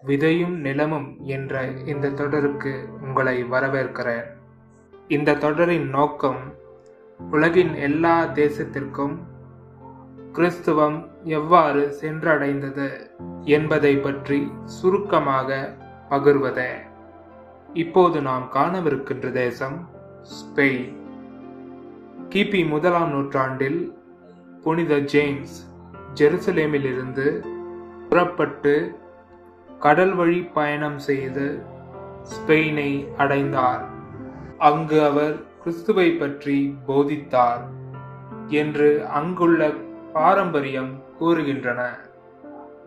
விதையும் நிலமும் என்ற இந்த தொடருக்கு உங்களை வரவேற்கிறேன். இந்த தொடரின் நோக்கம் உலகின் எல்லா தேசத்திற்கும் கிறிஸ்துவம் எவ்வாறு சென்றடைந்தது என்பதை பற்றி சுருக்கமாக பகிர்வதே. இப்போது நாம் காணவிருக்கின்ற தேசம் ஸ்பெயின். கிபி 1ஆம் நூற்றாண்டில் புனித ஜேம்ஸ் ஜெருசலேமிலிருந்து புறப்பட்டு கடல் வழி பயணம் செய்து ஸ்பெயினை அடைந்தார். அங்கு அவர் கிறிஸ்துவை பற்றி போதித்தார் என்று அங்குள்ள பாரம்பரியம் கூறுகின்றன.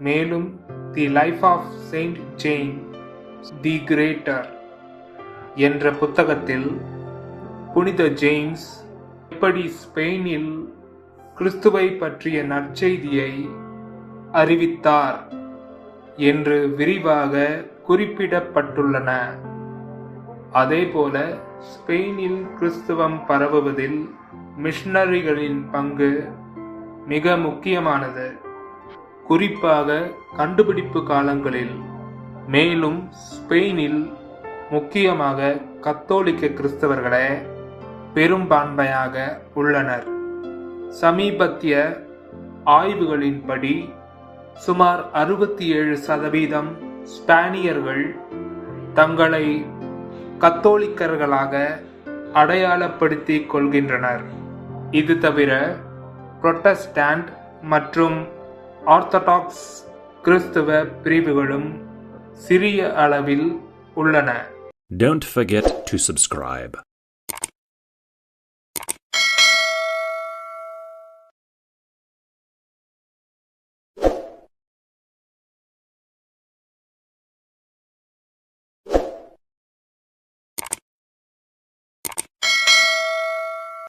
மேலும் the life of saint James the greater என்ற புத்தகத்தில் புனித ஜேம்ஸ் எப்படி ஸ்பெயினில் கிறிஸ்துவை பற்றிய நற்செய்தியை அறிவித்தார் என்று விரிவாக குறிப்பிடப்பட்டுள்ளன. அதேபோல ஸ்பெயினில் கிறிஸ்துவம் பரவுவதில் மிஷனரிகளின் பங்கு மிக முக்கியமானது, குறிப்பாக கண்டுபிடிப்பு காலங்களில். மேலும் ஸ்பெயினில் முக்கியமாக கத்தோலிக்க கிறிஸ்தவர்களே பெரும்பான்மையாக உள்ளனர். சமீபத்திய ஆய்வுகளின்படி சுமார் 67% ஸ்பானியர்கள் தங்களை கத்தோலிக்கர்களாக அடையாளப்படுத்திக் கொள்கின்றனர். இது தவிர புரொட்டஸ்டாண்ட் மற்றும் ஆர்த்தடாக்ஸ் கிறிஸ்தவ பிரிவுகளும் சிறிய அளவில் உள்ளன. Don't forget to subscribe.